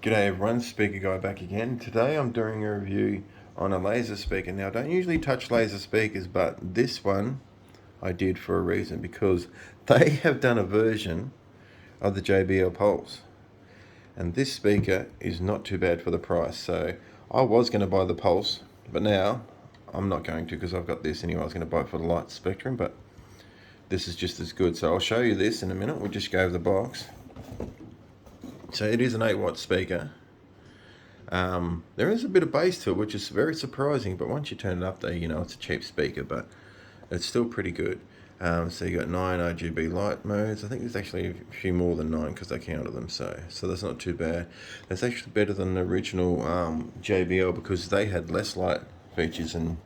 G'day everyone, Speaker Guy back again. Today I'm doing a review on a laser speaker. Now I don't usually touch laser speakers, but this one I did for a reason, because they have done a version of the JBL Pulse. And this speaker is not too bad for the price. So I was going to buy the Pulse, but now I'm not going to, because I've got this anyway. I was going to buy it for the light spectrum, but this is just as good. So I'll show you this in a minute. We'll just go over the box. So it is an 8-watt speaker. There is a bit of bass to it, which is very surprising, but once you turn it up there, you know it's a cheap speaker, but it's still pretty good. So you got 9 RGB light modes. I think there's actually a few more than 9 because I counted them, so that's not too bad. That's actually better than the original JBL, because they had less light features and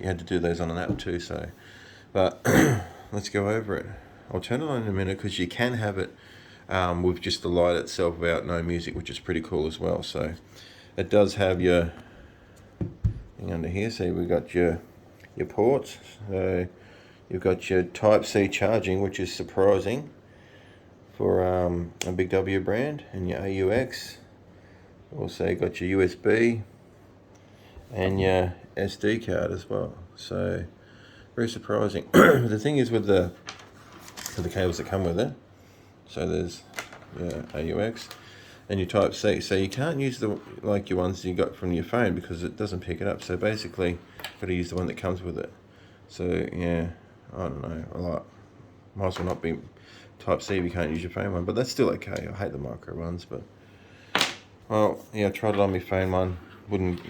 you had to do those on an app too. So, but let's go over it. I'll turn it on in a minute, because you can have it with just the light itself without no music, which is pretty cool as well. So it does have your thing under here. So we've got your ports. So you've got your Type-C charging, which is surprising for a Big W brand, and your AUX. Also you got your USB and your SD card as well. So very surprising. The thing is with the cables that come with it, so there's your AUX and your Type-C, so you can't use the your ones you got from your phone, because it doesn't pick it up. So basically you've got to use the one that comes with it. So yeah, I don't know, might as well not be Type-C if you can't use your phone one, but that's still okay. I hate the micro ones, but well, yeah, I tried it on my phone one, wouldn't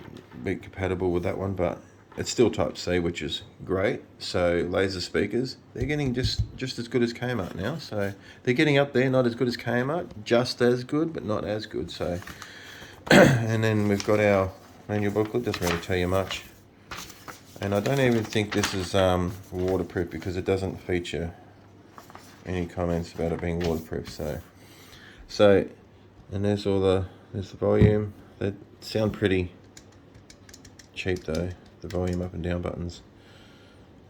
be compatible with that one, but it's still Type-C, which is great. So laser speakers, they're getting just as good as Kmart now. So they're getting up there, not as good as Kmart, just as good, but not as good. So, and then we've got our manual booklet. Doesn't really tell you much. And I don't even think this is waterproof, because it doesn't feature any comments about it being waterproof. So, and there's the volume. They sound pretty cheap though, the volume up and down buttons.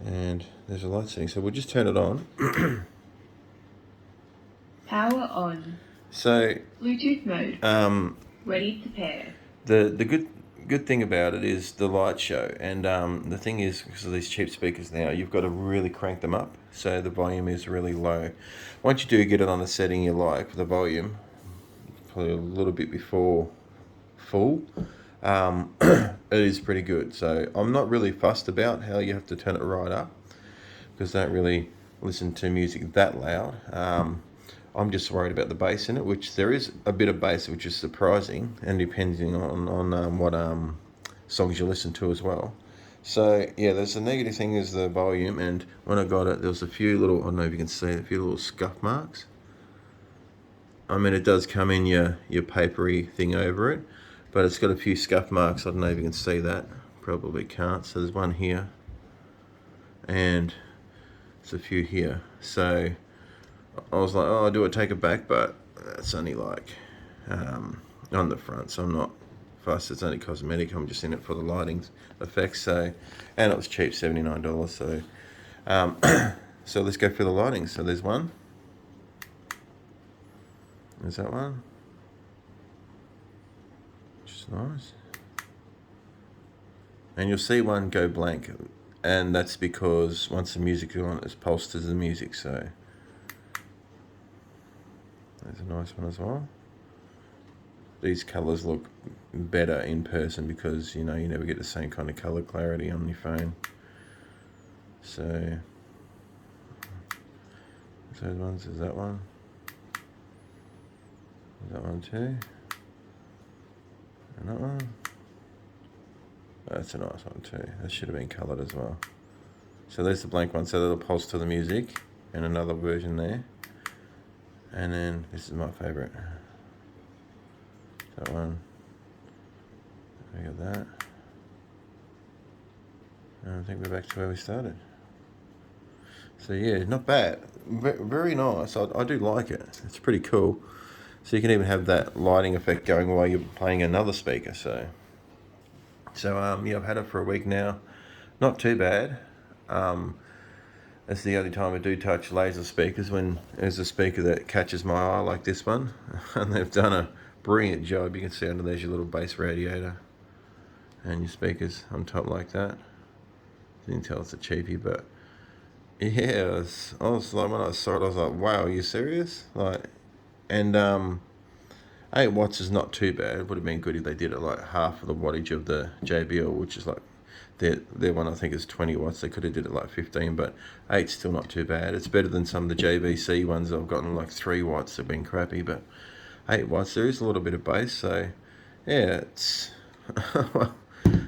And there's a light setting, so we'll just turn it on. Power on. So Bluetooth mode. Ready to pair. The good thing about it is the light show, and the thing is, because of these cheap speakers now, you've got to really crank them up, so the volume is really low. Once you do get it on a setting you like, the volume, probably a little bit before full, it is pretty good. So I'm not really fussed about how you have to turn it right up, because I don't really listen to music that loud. I'm just worried about the bass in it, which there is a bit of bass, which is surprising, and depending on what songs you listen to as well. So yeah, there's the negative thing is the volume, and when I got it, there was a few little, I don't know if you can see, a few little scuff marks. I mean, it does come in your papery thing over it, but it's got a few scuff marks. I don't know if you can see that. Probably can't. So there's one here, and there's a few here. So I was like, oh, do I take it back? But it's only on the front, so I'm not fussed. It's only cosmetic. I'm just in it for the lighting effects. So, and it was cheap, $79. So, so let's go for the lighting. So there's one. There's that one. Which is nice. And you'll see one go blank, and that's because once the music is on, it's pulsed to the music. So there's a nice one as well. These colours look better in person, because you never get the same kind of colour clarity on your phone. So those ones, there's that one. There's that one too. And that one. That's a nice one too. That should have been coloured as well. So there's the blank one, so that'll pulse to the music, and another version there. And then this is my favourite. That one. We got that. And I think we're back to where we started. So yeah, not bad. Very nice. I do like it. It's pretty cool. So you can even have that lighting effect going while you're playing another speaker. So yeah, I've had it for a week now. Not too bad. That's the only time I do touch laser speakers, when there's a speaker that catches my eye like this one, and they've done a brilliant job. You can see under there's your little bass radiator and your speakers on top like that. You can tell it's a cheapie, but yeah, I was like, when I saw it, I was like, wow, are you serious? Like, and 8 watts is not too bad. It would have been good if they did it like half of the wattage of the JBL, which is like their one I think is 20 watts. They could have did it like 15, but 8's still not too bad. It's better than some of the JVC ones I've gotten like 3 watts. They've been crappy, but 8 watts, there is a little bit of bass, so yeah, it's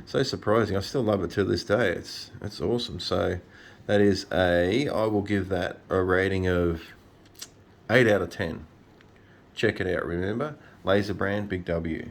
so surprising. I still love it to this day. It's awesome. So that is I will give that a rating of 8 out of 10. Check it out, remember? Laser brand, Big W.